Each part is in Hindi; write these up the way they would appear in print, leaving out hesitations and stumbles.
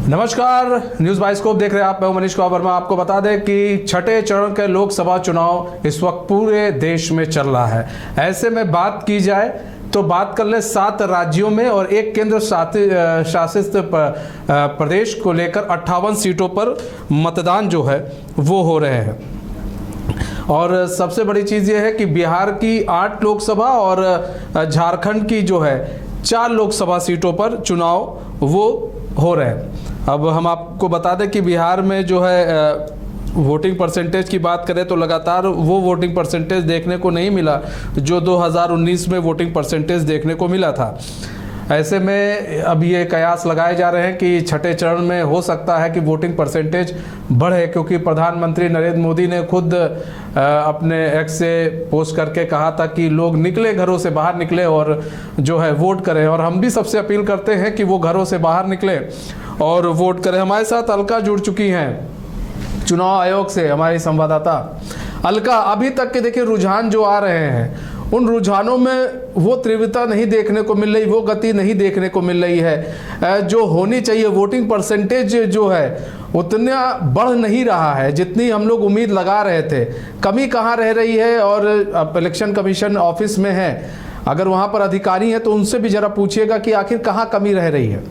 नमस्कार, न्यूज़ बाइस्कोप देख रहे हैं आप। मैं मनीष कुमार वर्मा। आपको बता दें कि छठे चरण के लोकसभा चुनाव इस वक्त पूरे देश में चल रहा है। ऐसे में बात की जाए तो बात कर ले 7 राज्यों में और एक केंद्र शासित प्रदेश को लेकर 58 सीटों पर मतदान जो है वो हो रहे हैं। और सबसे बड़ी चीज़ ये है कि बिहार की 8 लोकसभा और झारखंड की जो है 4 लोकसभा सीटों पर चुनाव वो हो रहे हैं। अब हम आपको बता दें कि बिहार में जो है वोटिंग परसेंटेज की बात करें तो लगातार वो वोटिंग परसेंटेज देखने को नहीं मिला जो 2019 में वोटिंग परसेंटेज देखने को मिला था। ऐसे में अब ये कयास लगाए जा रहे हैं कि छठे चरण में हो सकता है कि वोटिंग परसेंटेज बढ़े, क्योंकि प्रधानमंत्री नरेंद्र मोदी ने खुद अपने एक्स से पोस्ट करके कहा था कि लोग निकले, घरों से बाहर निकले और जो है वोट करें। और हम भी सबसे अपील करते हैं कि वो घरों से बाहर निकले और वोट करें। हमारे साथ अलका जुड़ चुकी हैं चुनाव आयोग से, हमारी संवाददाता। अलका, अभी तक के देखिए रुझान जो आ रहे हैं उन रुझानों में वो तीव्रता नहीं देखने को मिल रही, वो गति नहीं देखने को मिल रही है जो होनी चाहिए। वोटिंग परसेंटेज जो है उतना बढ़ नहीं रहा है जितनी हम लोग उम्मीद लगा रहे थे। कमी कहाँ रह रही है? और इलेक्शन कमीशन ऑफिस में है, अगर वहाँ पर अधिकारी हैं तो उनसे भी जरा पूछिएगा कि आखिर कहाँ कमी रह रही है।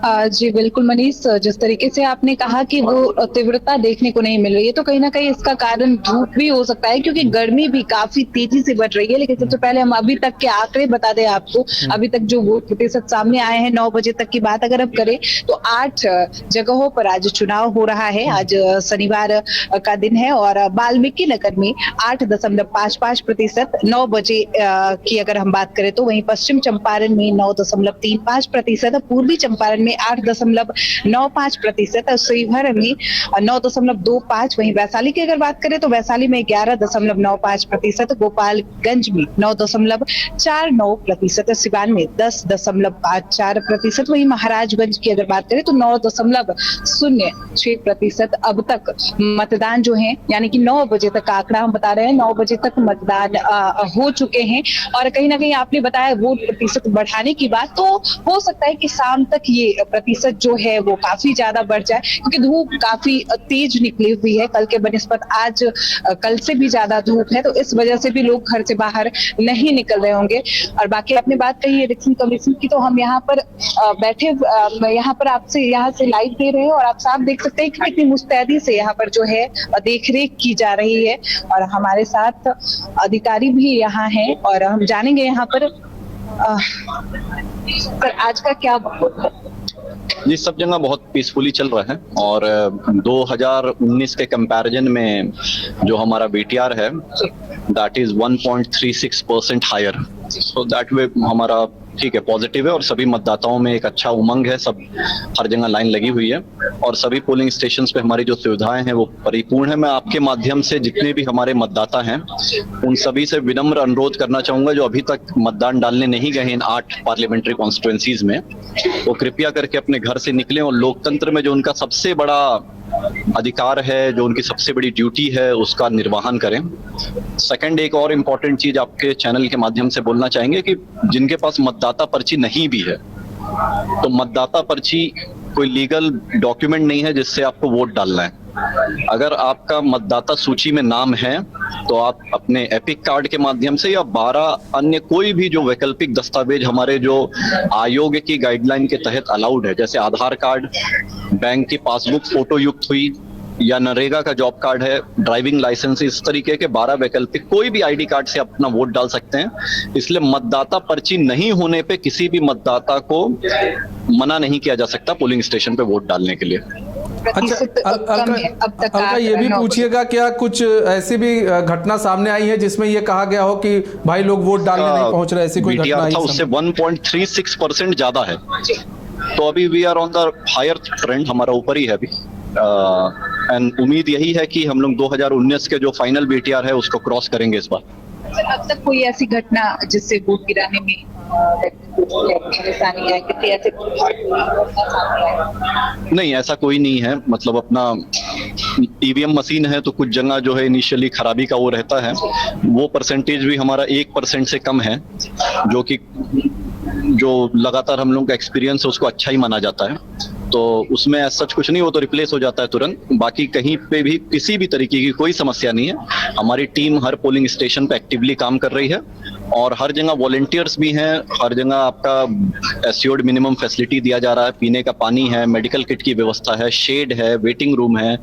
जी बिल्कुल मनीष, जिस तरीके से आपने कहा कि वो तीव्रता देखने को नहीं मिल रही है, तो कहीं ना कहीं इसका कारण धूप भी हो सकता है, क्योंकि गर्मी भी काफी तेजी से बढ़ रही है। लेकिन सबसे पहले हम अभी तक के आंकड़े बता दें आपको। अभी तक जो वोट प्रतिशत सामने आए हैं, 9 बजे तक की बात अगर अब करें तो 8 जगहों पर आज चुनाव हो रहा है। आज शनिवार का दिन है और वाल्मीकि नगर में 8.55%, 9 बजे की अगर हम बात करें तो वहीं पश्चिम चंपारण में 9.35%, पूर्वी चंपारण में 8.95%, शिवहर में 9.25%, वहीं वैशाली की अगर बात करें तो वैशाली में 11.95%, गोपालगंज में 9.49%, सिवान में 10.54%, वहीं महाराजगंज की अगर बात करें तो 9.06%। अब तक मतदान जो है, यानी कि 9 बजे तक का आंकड़ा हम बता रहे हैं, 9 बजे तक मतदान हो चुके हैं। और कहीं ना कहीं आपने बताया वोट प्रतिशत बढ़ाने की बात, तो हो सकता है कि शाम तक ये प्रतिशत जो है वो काफी ज्यादा बढ़ जाए, क्योंकि धूप काफी तेज निकली हुई है। कल के बनिस्बत आज कल से भी ज्यादा धूप है, तो इस वजह से भी लोग घर से बाहर नहीं निकल रहे होंगे। और बाकी आपने बात कही है इलेक्शन कमीशन की, तो हम यहाँ पर बैठे यहाँ पर आपसे यहाँ से लाइव दे रहे हैं और आप साफ देख सकते हैं कि कितनी मुस्तैदी से यहाँ पर जो है देखरेख की जा रही है। और हमारे साथ अधिकारी भी यहाँ हैं और हम जानेंगे यहाँ पर आज का क्या जी। सब जगह बहुत पीसफुली चल रहा है और 2019 के कंपैरिजन में जो हमारा बीटीआर है that is 1.36% higher, so that way हमारा ठीक है, पॉजिटिव है। और सभी मतदाताओं में एक अच्छा उमंग है, सब हर जगह लाइन लगी हुई है और सभी पोलिंग स्टेशंस पे हमारी जो सुविधाएं हैं वो परिपूर्ण है। मैं आपके माध्यम से जितने भी हमारे मतदाता हैं उन सभी से विनम्र अनुरोध करना चाहूंगा जो अभी तक मतदान डालने नहीं गए हैं इन 8 पार्लियामेंट्री कॉन्स्टिट्यूएंसीज में, वो कृपया करके अपने घर से निकलें और लोकतंत्र में जो उनका सबसे बड़ा अधिकार है, जो उनकी सबसे बड़ी ड्यूटी है, उसका निर्वहन करें। सेकंड, एक और इम्पोर्टेंट चीज आपके चैनल के माध्यम से बोलना चाहेंगे कि जिनके पास मतदाता पर्ची नहीं भी है, तो मतदाता पर्ची कोई लीगल डॉक्यूमेंट नहीं है जिससे आपको वोट डालना है। अगर आपका मतदाता सूची में नाम है तो आप अपने एपिक कार्ड के माध्यम से या 12 अन्य कोई भी जो वैकल्पिक दस्तावेज हमारे जो आयोग की गाइडलाइन के तहत अलाउड है, जैसे आधार कार्ड, बैंक की पासबुक फोटो युक्त हुई, या नरेगा का जॉब कार्ड है, ड्राइविंग लाइसेंस, इस तरीके के 12 वैकल्पिक कोई भी आईडी कार्ड से अपना वोट डाल सकते हैं। इसलिए मतदाता पर्ची नहीं होने पे किसी भी मतदाता को मना नहीं किया जा सकता पोलिंग स्टेशन पे वोट डालने के लिए। अच्छा, अलका ये भी पूछिएगा, क्या कुछ ऐसी भी घटना सामने आई है जिसमें ये कहा गया हो कि भाई लोग वोट डालने नहीं पहुंच रहे, ऐसी कोई घटना आई? उससे 1.36% ज्यादा है, तो अभी we are on the higher trend, हमारा ऊपर ही है अभी। एंड उम्मीद यही है कि हम लोग 2019 के जो फाइनल बीटीआर है उसको क्रॉस करेंगे इस बार। अब तक कोई ऐसी घटना जिससे वोट गिराने में परेशानी है? नहीं, ऐसा कोई नहीं है। मतलब अपना ईवीएम मशीन है तो कुछ जगह जो है इनिशियली खराबी का वो रहता है, वो परसेंटेज भी हमारा 1% से कम है, जो कि जो लगातार हम लोग का एक्सपीरियंस है उसको अच्छा ही माना जाता है। तो उसमें सच कुछ नहीं, वो तो रिप्लेस हो जाता है तुरंत। बाकी कहीं पे भी किसी भी तरीके की कोई समस्या नहीं है। हमारी टीम हर पोलिंग स्टेशन पे एक्टिवली काम कर रही है और हर जगह वॉलंटियर्स भी हैं। हर जगह आपका एश्योर्ड मिनिमम फैसिलिटी दिया जा रहा है, पीने का पानी है, मेडिकल किट की व्यवस्था है, शेड है, वेटिंग रूम है,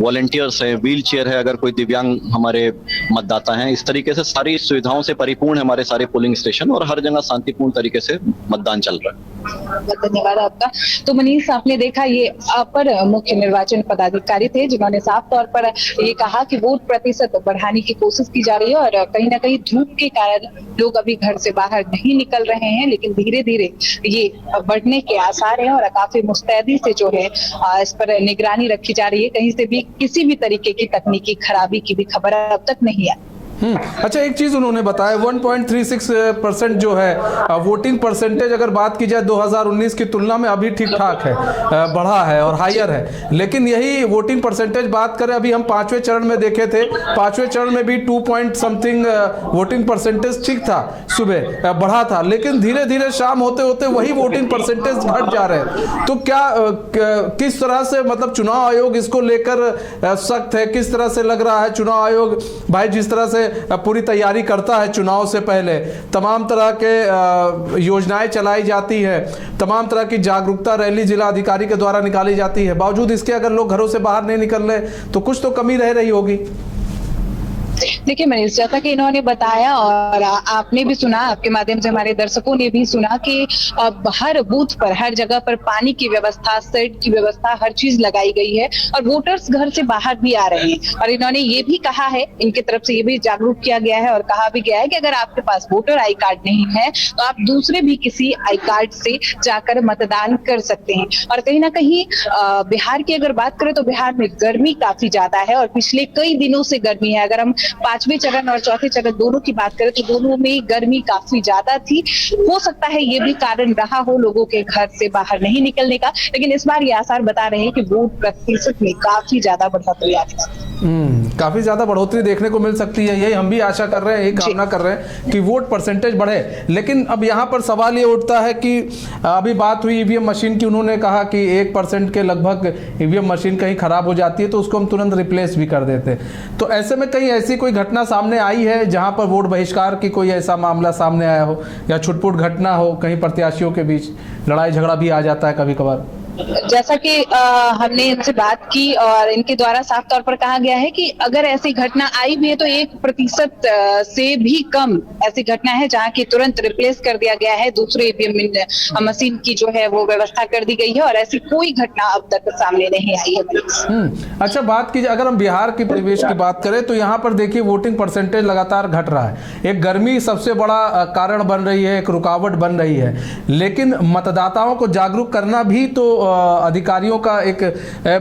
वॉलंटियर्स है, व्हील चेयर है अगर कोई दिव्यांग हमारे मतदाता हैं। इस तरीके से सारी सुविधाओं से परिपूर्ण है हमारे सारे पोलिंग स्टेशन और हर जगह शांतिपूर्ण तरीके से मतदान चल रहा है। बहुत धन्यवाद आपका। तो मनीष, आपने देखा ये अपर मुख्य निर्वाचन पदाधिकारी थे जिन्होंने साफ तौर पर ये कहा कि वोट प्रतिशत बढ़ाने की कोशिश की जा रही है और कहीं ना कहीं धूप के कारण लोग अभी घर से बाहर नहीं निकल रहे हैं, लेकिन धीरे धीरे ये बढ़ने के आसार हैं और काफी मुस्तैदी से जो है इस पर निगरानी रखी जा रही है। कहीं से भी किसी भी तरीके की तकनीकी खराबी की भी खबर अब तक नहीं आई। अच्छा, एक चीज उन्होंने बताया 1.36% जो है वोटिंग परसेंटेज अगर बात की जाए 2019 की तुलना में अभी ठीक ठाक है, बढ़ा है और हायर है। लेकिन यही वोटिंग परसेंटेज बात करें, अभी हम 5वें चरण में देखे थे, 5वें चरण में भी 2 पॉइंट समथिंग वोटिंग परसेंटेज ठीक था, सुबह बढ़ा था, लेकिन धीरे धीरे शाम होते होते वही वोटिंग परसेंटेज घट जा रहे हैं। तो क्या किस तरह से मतलब चुनाव आयोग इसको लेकर सख्त है? किस तरह से लग रहा है चुनाव आयोग भाई जिस तरह से पूरी तैयारी करता है चुनाव से पहले, तमाम तरह के योजनाएं चलाई जाती है, तमाम तरह की जागरूकता रैली जिला अधिकारी के द्वारा निकाली जाती है, बावजूद इसके अगर लोग घरों से बाहर नहीं निकल रहे तो कुछ तो कमी रह रही होगी। देखिए मनीष, जैसा कि इन्होंने बताया और आपने भी सुना, आपके माध्यम से हमारे दर्शकों ने भी सुना कि हर बूथ पर, हर जगह पर पानी की व्यवस्था, सेट की व्यवस्था, हर चीज लगाई गई है और वोटर्स घर से बाहर भी आ रहे हैं। और इन्होंने ये भी कहा है, इनकी तरफ से ये भी जागरूक किया गया है और कहा भी गया है कि अगर आपके पास वोटर आई कार्ड नहीं है तो आप दूसरे भी किसी आई कार्ड से जाकर मतदान कर सकते हैं। और कहीं ना कहीं बिहार की अगर बात करें तो बिहार में गर्मी काफी ज्यादा है और पिछले कई दिनों से गर्मी है। अगर हम 5वें चरण और 4थे चरण दोनों की बात करें तो दोनों में गर्मी काफी ज्यादा थी। हो सकता है ये भी कारण रहा हो लोगों के घर से बाहर नहीं निकलने का, लेकिन इस बार ये आसार बता रहे हैं कि वोट प्रतिशत में काफी ज्यादा बढ़ोतरी आ रही है। काफी ज्यादा बढ़ोतरी देखने को मिल सकती है, यही हम भी आशा कर रहे हैं, यही कामना कर रहे हैं कि वोट परसेंटेज बढ़े। लेकिन अब यहाँ पर सवाल ये उठता है कि अभी बात हुई ईवीएम मशीन की, उन्होंने कहा कि 1% के लगभग ईवीएम मशीन कहीं खराब हो जाती है तो उसको हम तुरंत रिप्लेस भी कर देते। तो ऐसे में कहीं ऐसी कोई घटना सामने आई है जहां पर वोट बहिष्कार की कोई ऐसा मामला सामने आया हो या छुटपुट घटना हो, कहीं प्रत्याशियों के बीच लड़ाई झगड़ा भी आ जाता है कभी कभार? जैसा कि हमने इनसे बात की और इनके द्वारा साफ तौर पर कहा गया है कि अगर ऐसी घटना आई भी है तो 1% से भी कम ऐसी घटना है जहां की तुरंत रिप्लेस कर दिया गया है, दूसरे ईवीएम मशीन की जो है वो व्यवस्था कर दी गई है और ऐसी कोई घटना अब तक सामने नहीं आई है। अच्छा, बात की अगर हम बिहार की परिवेश की बात करें तो यहाँ पर देखिए वोटिंग परसेंटेज लगातार घट रहा है। एक गर्मी सबसे बड़ा कारण बन रही है, एक रुकावट बन रही है, लेकिन मतदाताओं को जागरूक करना भी तो अधिकारियों का एक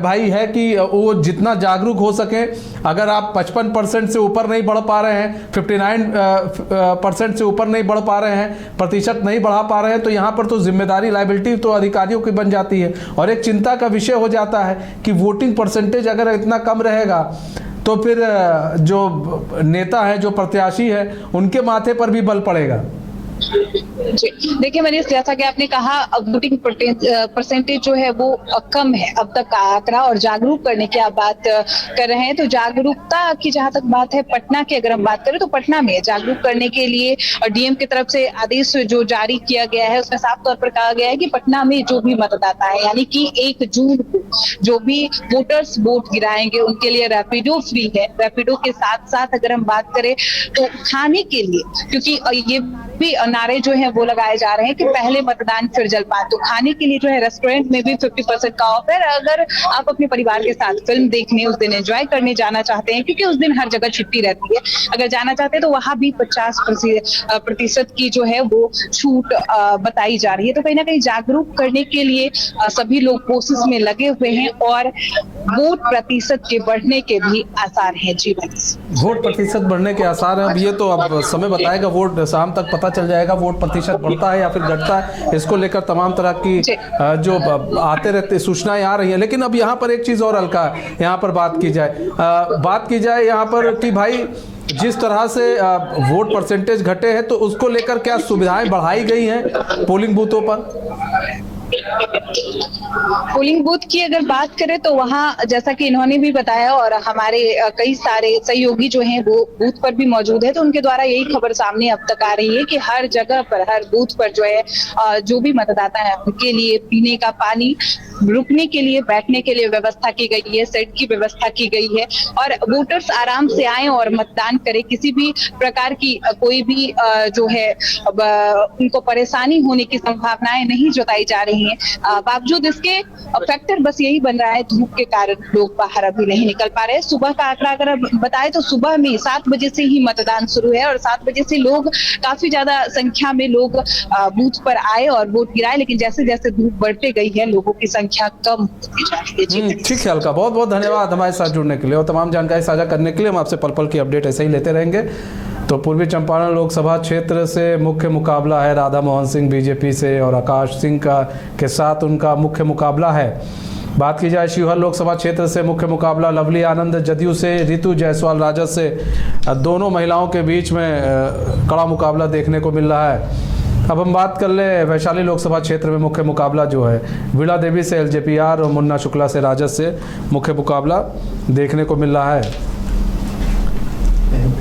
भाई है कि वो जितना जागरूक हो सके। अगर आप 55% से ऊपर नहीं बढ़ पा रहे हैं, 59% से ऊपर नहीं बढ़ पा रहे हैं, प्रतिशत नहीं बढ़ा पा रहे हैं, तो यहाँ पर तो जिम्मेदारी, लायबिलिटी तो अधिकारियों की बन जाती है और एक चिंता का विषय हो जाता है कि वोटिंग परसेंटेज अगर इतना कम रहेगा तो फिर जो नेता है, जो प्रत्याशी है, उनके माथे पर भी बल पड़ेगा। देखिए मनीष, जैसा कि आपने कहा वोटिंग परसेंटेज जो है वो कम है अब तक का आंकड़ा और जागरूक करने की आप बात कर रहे हैं। तो जागरूकता की जहां तक बात है, पटना की अगर हम बात करें तो पटना में जागरूक करने के लिए और डीएम की तरफ से आदेश जो जारी किया गया है उसमें साफ तौर पर कहा गया है कि पटना में जो भी मतदाता है यानी कि 1 जून को जो भी वोटर्स वोट गिराएंगे उनके लिए रैपिडो फ्री है। रैपिडो के साथ साथ अगर हम बात करें तो खाने के लिए, क्योंकि ये भी नारे जो है वो लगाए जा रहे हैं कि पहले मतदान फिर जलपान, तो खाने के लिए जो है रेस्टोरेंट में भी 50% का ऑफ है। अगर आप अपने परिवार के साथ फिल्म देखने, उस दिन एंजॉय करने जाना चाहते हैं, क्योंकि उस दिन हर जगह छुट्टी रहती है, अगर जाना चाहते हैं तो वहां भी 50% की जो है वो छूट बताई जा रही है। तो कहीं ना कहीं जागरूक करने के लिए सभी लोग कोशिश में लगे हुए हैं और वोट प्रतिशत के बढ़ने के भी आसार हैं। जी वोट प्रतिशत बढ़ने के आसार हैं। अब ये तो अब समय बताएगा, वोट शाम तक पता चल जाएगा वोट प्रतिशत बढ़ता है या फिर घटता है। इसको लेकर तमाम तरह की जो आते रहते सूचनाएं आ रही हैं। लेकिन अब यहाँ पर एक चीज और हल्का यहाँ पर बात की जाए यहाँ पर कि भाई जिस तरह से वोट परसेंटेज घटे हैं तो उसको लेकर क्या सुविधाएं बढ़ाई गई हैं पोलिंग बूथों पर? पोलिंग बूथ की अगर बात करें तो वहाँ जैसा कि इन्होंने भी बताया और हमारे कई सारे सहयोगी जो हैं वो बूथ पर भी मौजूद है, तो उनके द्वारा यही खबर सामने अब तक आ रही है कि हर जगह पर, हर बूथ पर जो है जो भी मतदाता है उनके लिए पीने का पानी, रुकने के लिए, बैठने के लिए व्यवस्था की गई है, सेट की व्यवस्था की गई है और वोटर्स आराम से आए और मतदान करें। किसी भी प्रकार की कोई भी जो है उनको परेशानी होने की संभावनाएं नहीं जताई जा रही हैं। बावजूद इसके फैक्टर बस यही बन रहा है, धूप के कारण लोग बाहर अभी नहीं निकल पा रहे हैं। सुबह का आंकड़ा अगर बताएं तो सुबह में 7 बजे से ही मतदान शुरू है और 7 बजे से लोग काफी ज्यादा संख्या में लोग बूथ पर आए और वोट गिराए, लेकिन जैसे जैसे धूप बढ़ते गई है लोगों की संख्या कम होती जा रही है। ठीक है अलका, बहुत बहुत धन्यवाद हमारे साथ जुड़ने के लिए और तमाम जानकारी साझा करने के लिए। हम आपसे पल पल की अपडेट ऐसे ही लेते रहेंगे। तो पूर्वी चंपारण लोकसभा क्षेत्र से मुख्य मुकाबला है राधा मोहन सिंह बीजेपी से और आकाश सिंह के साथ उनका मुख्य मुकाबला है। बात की जाए शिवहर लोकसभा क्षेत्र से मुख्य मुकाबला लवली आनंद जदयू से, रितु जायसवाल राजद से। दोनों महिलाओं के बीच में कड़ा मुकाबला देखने को मिल रहा है। अब हम बात कर ले वैशाली लोकसभा क्षेत्र में मुख्य मुकाबला जो है वीणा देवी से एलजेपीआर और मुन्ना शुक्ला से राजद से मुख्य मुकाबला देखने को मिल रहा है।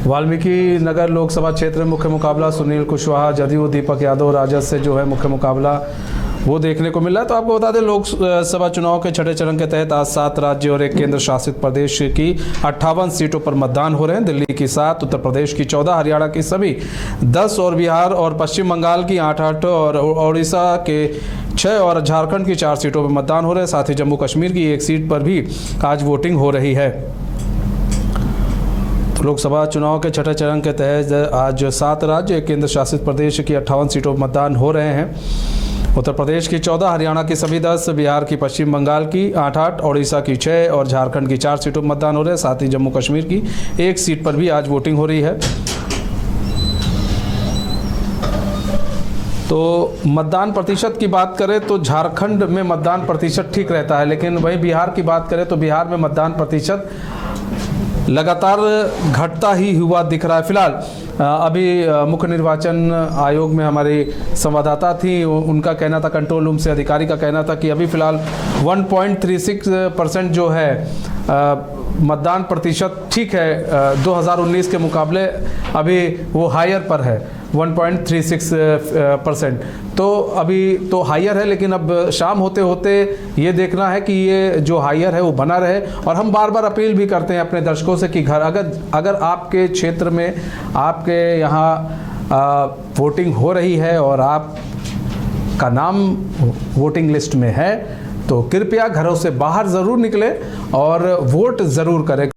वाल्मीकि नगर लोकसभा क्षेत्र में मुख्य मुकाबला सुनील कुशवाहा जदयू, दीपक यादव राजद से जो है मुख्य मुकाबला वो देखने को मिल रहा है। तो आपको बता दें लोकसभा चुनाव के छठे चरण के तहत आज 7 राज्य और 1 केंद्र शासित प्रदेश की 58 सीटों पर मतदान हो रहे हैं। दिल्ली की 7, उत्तर प्रदेश की 14, हरियाणा की सभी 10 और बिहार और पश्चिम बंगाल की 8 और उड़ीसा के 6 और झारखंड की 4 सीटों पर मतदान हो रहे हैं। साथ ही जम्मू कश्मीर की 1 सीट पर भी आज वोटिंग हो रही है। लोकसभा चुनाव के छठे चरण के तहत आज 7 राज्य, 1 केंद्र शासित प्रदेश की 58 सीटों पर मतदान हो रहे हैं। उत्तर प्रदेश की 14, हरियाणा की सभी 10, बिहार की, पश्चिम बंगाल की 8, उड़ीसा की 6 और झारखंड की 4 सीटों पर मतदान हो रहे हैं। साथ ही जम्मू कश्मीर की 1 सीट पर भी आज वोटिंग हो रही है। तो मतदान प्रतिशत की बात करें तो झारखंड में मतदान प्रतिशत ठीक रहता है, लेकिन वहीं बिहार की बात करें तो बिहार में मतदान प्रतिशत लगातार घटता ही हुआ दिख रहा है। फिलहाल अभी मुख्य निर्वाचन आयोग में हमारी संवाददाता थी, उनका कहना था, कंट्रोल रूम से अधिकारी का कहना था कि अभी फिलहाल 1.36% जो है मतदान प्रतिशत ठीक है, 2019 के मुकाबले अभी वो हायर पर है 1.36%। तो अभी तो हायर है, लेकिन अब शाम होते होते ये देखना है कि ये जो हायर है वो बना रहे। और हम बार बार अपील भी करते हैं अपने दर्शकों से कि अगर आपके क्षेत्र में, आपके यहाँ वोटिंग हो रही है और आपका नाम वोटिंग लिस्ट में है तो कृपया घरों से बाहर ज़रूर निकलें और वोट ज़रूर करें।